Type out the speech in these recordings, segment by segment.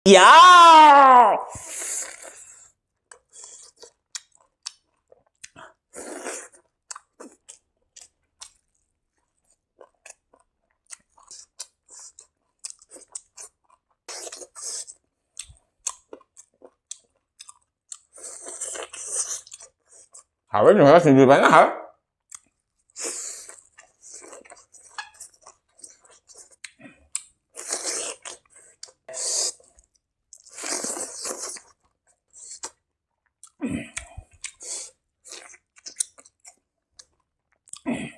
Ya. Harus juga sendiri banyak hal.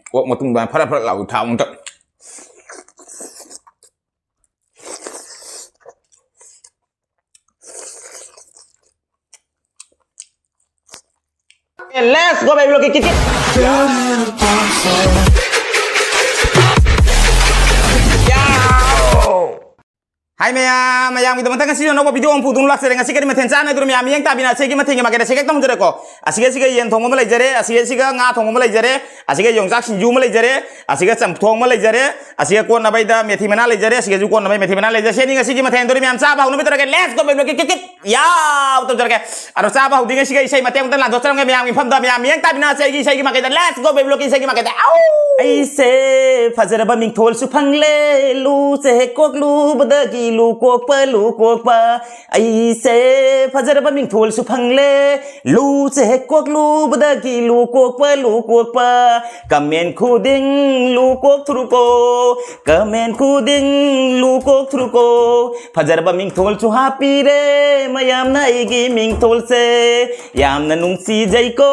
Wah, mau tunggu pada laut tahu untuk. Let's go baby, look at it. Hai mayang itu mentang sih nopo video om putun lak sering asik di meten sana itu mayang yang tapi nasi kita meten makanya asik kita menjadi kok asik yang thong mulai jare asik nga thong mulai jare asik yang sak sinju mulai jare asik sam thong mulai jare asik ko nabai da methi mana mulai jare asik ko nabai methi mana mulai jare sini asik meten itu mayang sah bahun betul kan let's go baby look at it ya betul jare aduh sah bahun dengan asik isai meten kita lanjut sekarang mayang paham da mayang yang tapi nasi isai makanya let's go baby look isai makanya ऐसे फजर bombing थोल सुफंगले लू से Coke लू बदगी लू Coke पा ऐसे फजर bombing थोल सुफंगले लू से कोक लू बदगी लू कोक पा कमेन खुदिंग लू कोक थ्रुको कमेन खुदिंग लू कोक थ्रुको फजर बमिंग थोल सुहापी रे मयाम ना इगी मिंग थोल से याम ना नुंसी जैको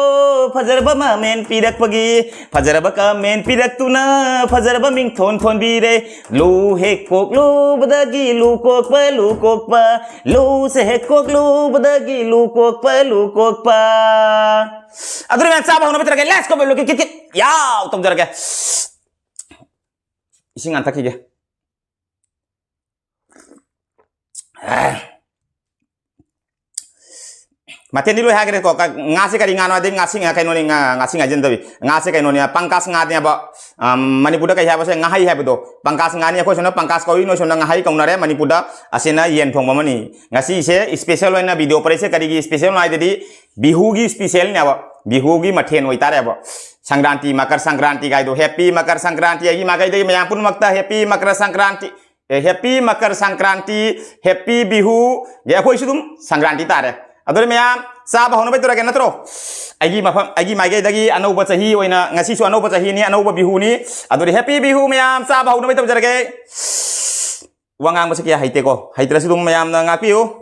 फजर बमा मेन पीरक पगी फजर बका main Tuna fajar ba ming thon bire lu he kok lu badagi lu kok pa lu se he kok lu badagi lu kok pa adur men sabah hono betra ke let's go lu kit ya utom jara ke ising antak ge Mati ni lu hagre kok ngasi kari ngano ade ngasi ngakai noni ngasi ngajen tapi ngasi kai noni pangkas ngatnya ba manipuda kai haba se ngahai haba do pangkas ngani ko sono pangkas ko ino sono ngahai kau nare manipuda asena yen thong mamani ngasi se special na video pare se kari gi special na jadi bihu gi special nya ba bihu gi mathen oi tare ba sangranti makar sangranti gai do happy makar sangranti agi makai de me ampun makta happy makar sangranti happy makar sangranti happy bihu ya ko isudum sangranti tare Adur mayam sabah hono betul kan natro agi mafam agi mage dagi anau bacahi oina ngasi su anau bacahi ni anau bihu ni adur happy bihu mayam sabah hono betul jarage wangang basakia haite ko haitra sidum mayam na ngapiu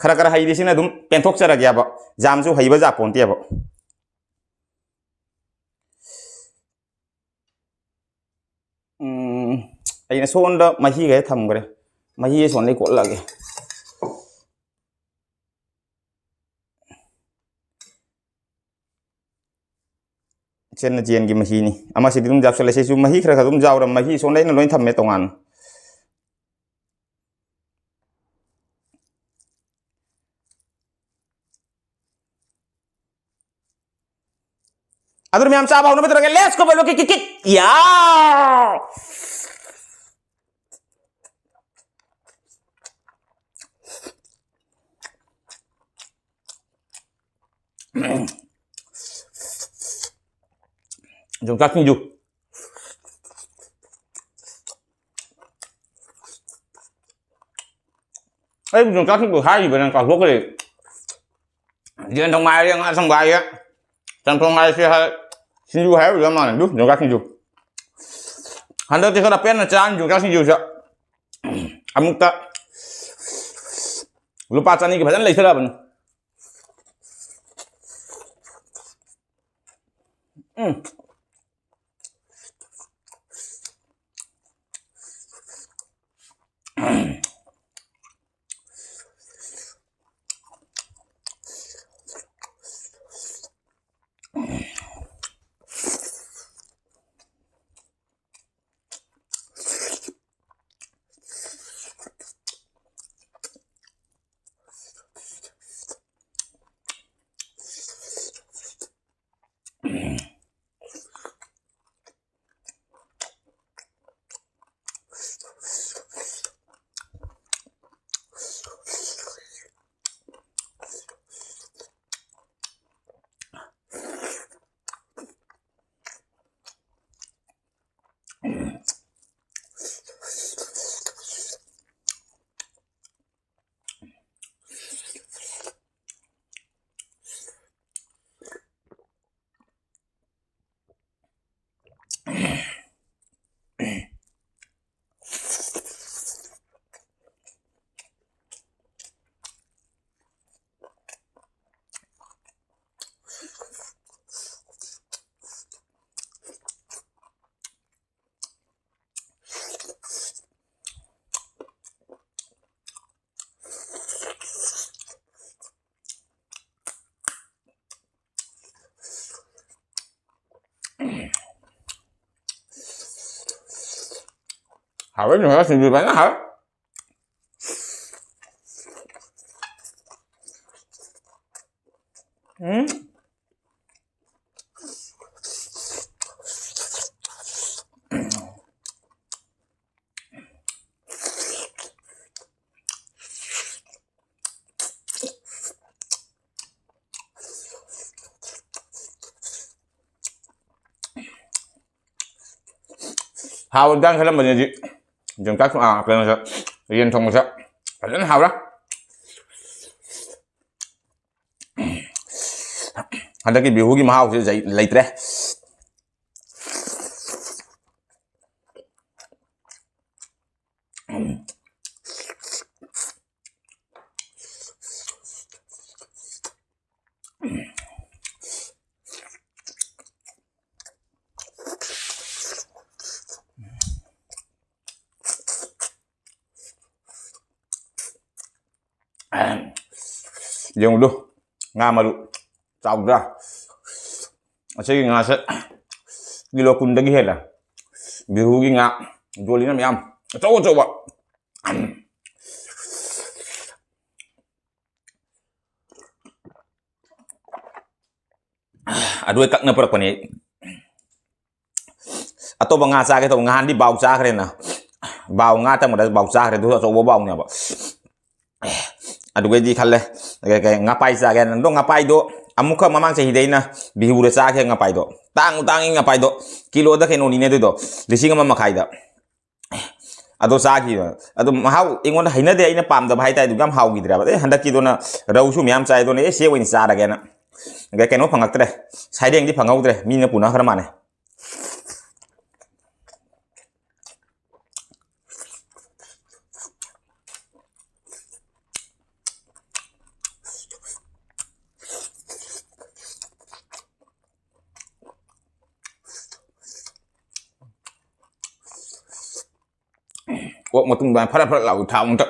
khara haidi sina dum penthok jarage aba jamsu haiba ja ponti aba aina sonda mahi ga tham gare mahi sonne ko lage chen chen gi mahi ni ama si dum jap sele se su mahi khra dum jaw ram mahi sonai na loin thamme tongan adur me am sa ba hono betul ke let's go balo kit ya Jom kaki ju. Jom kaki của hai bên còn quốc đi. Dân thông mai đi, xong bài á. Dân thông mai sẽ xin du héo rồi mà đúng jom kaki ju. Hắn đâu thì có đập pen là chan jom kaki ju sợ. Amuk ta. Lupa chan ni kebadan lấy sila ben. Hảo nữa thì bán hả? Hảo đang hay là mình gì? Dùng các cái này riêng trong cái phải đến hảo đó. Handa bihugi mahal sih leitre. Dùng dulu, ngamalu, tahu dah. Asyik ngasih kilo kundagi hela, bihugi ngak, jualin am yam, coba. Aduh kak ngepar apa nih? Atau bangasa gitu ngandi bau cakre na, bau ngata mudah bau cakre itu coba baunya apa? Aduh gue di kalle kayak ngapai saja nando ngapai do amuka mamang sehidena bihura saja ngapai do tangi ngapai do kilo da keno ni ne do lising ama makai da ado sagi ado mahau ingon haina de ina pam da bhai tai du gam hau gi dra ba handa ki do na rausu myam chai do ne se win sa da gena ga keno phangak tre saideng di phangau tre mi na puna khar mane Kok một tung đoàn phát lẩu thòng thật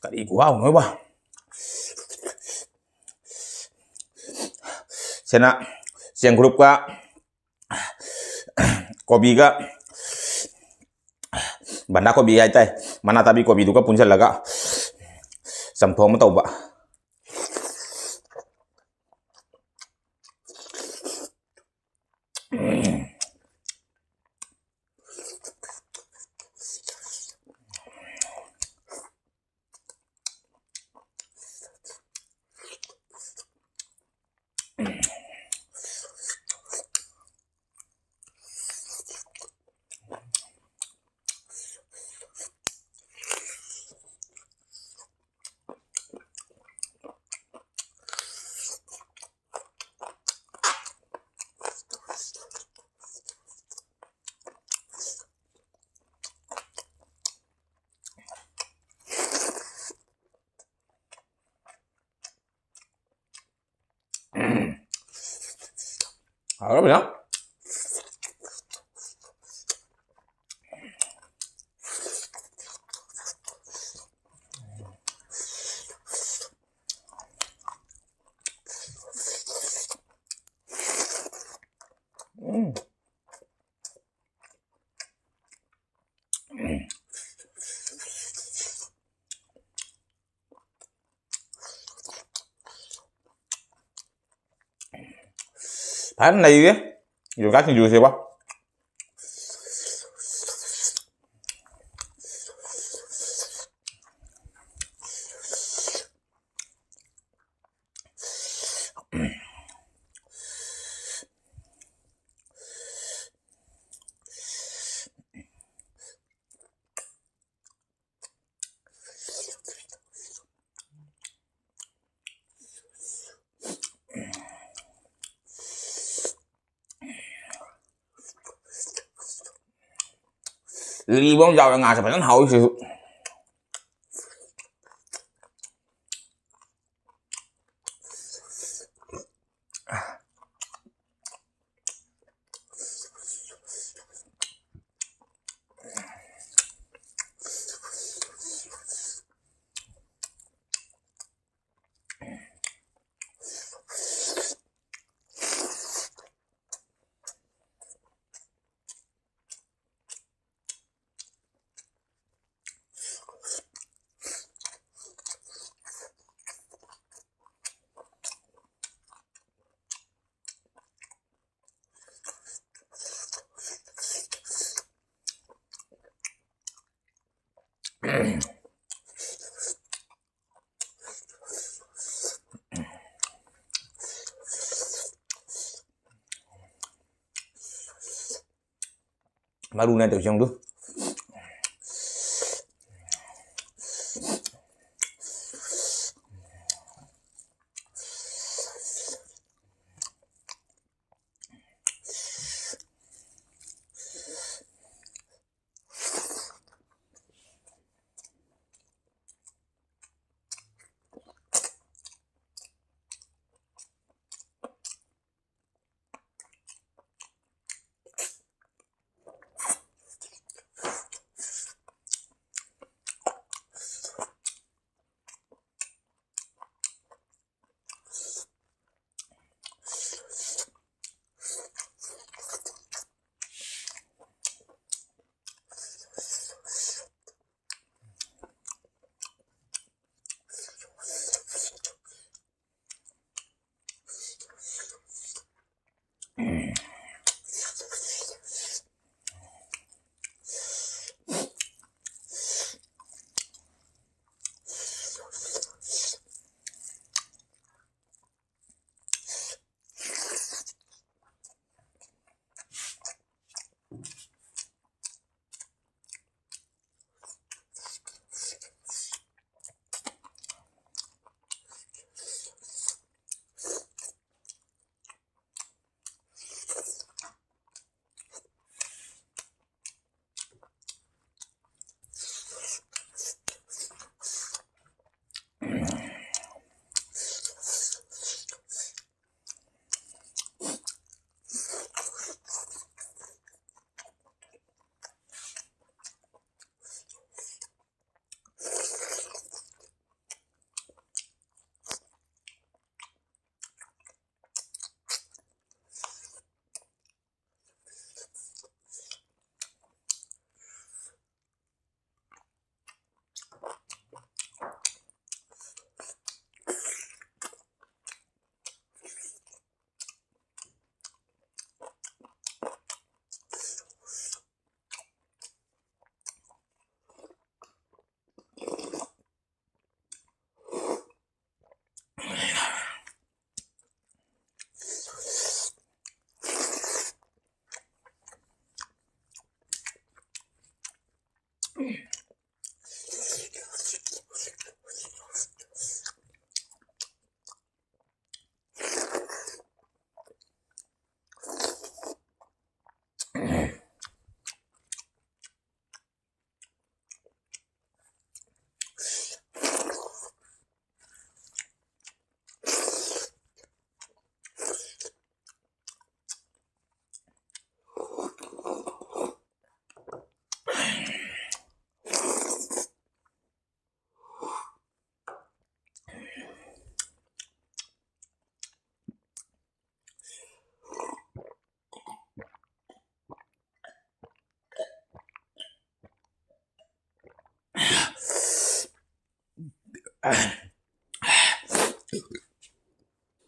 Kali wow nói ba sena siang grup ka kopi ka banda kopi ai tai mana tabi kopi du ka punchal laga samthom tau ba Đó rồi đó. Thái này á, dùng các chân siapa? Libang jauh yang ngasih pesan haus sih. Baru nanti siang tuh.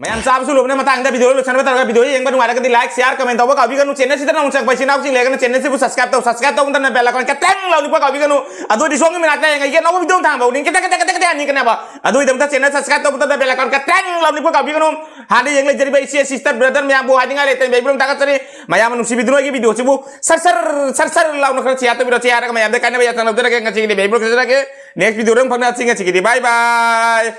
Yang sab sulu ne matang da video lu channel ta video yang banu ada kan like share comment tahu kau bikin channel sih na uncak pasi na ucing lekan channel sih subscribe tahu untan na bell icon keteng lau ni kau bikin adu di suang minat yang ngai no video tang bau ni kita ni kenapa adu itu channel subscribe tahu untan na bell icon keteng lau ni kau bikin hari yang jadi bayi sister brother me abu hadi ngale ten bayi belum takat tadi maya manusia video lagi video cibu sar lau nak kerja atau video ciara maya de kan bayi tanah udah kayak ngacing di bayi belum kerja lagi next video orang pernah ngacing di bye bye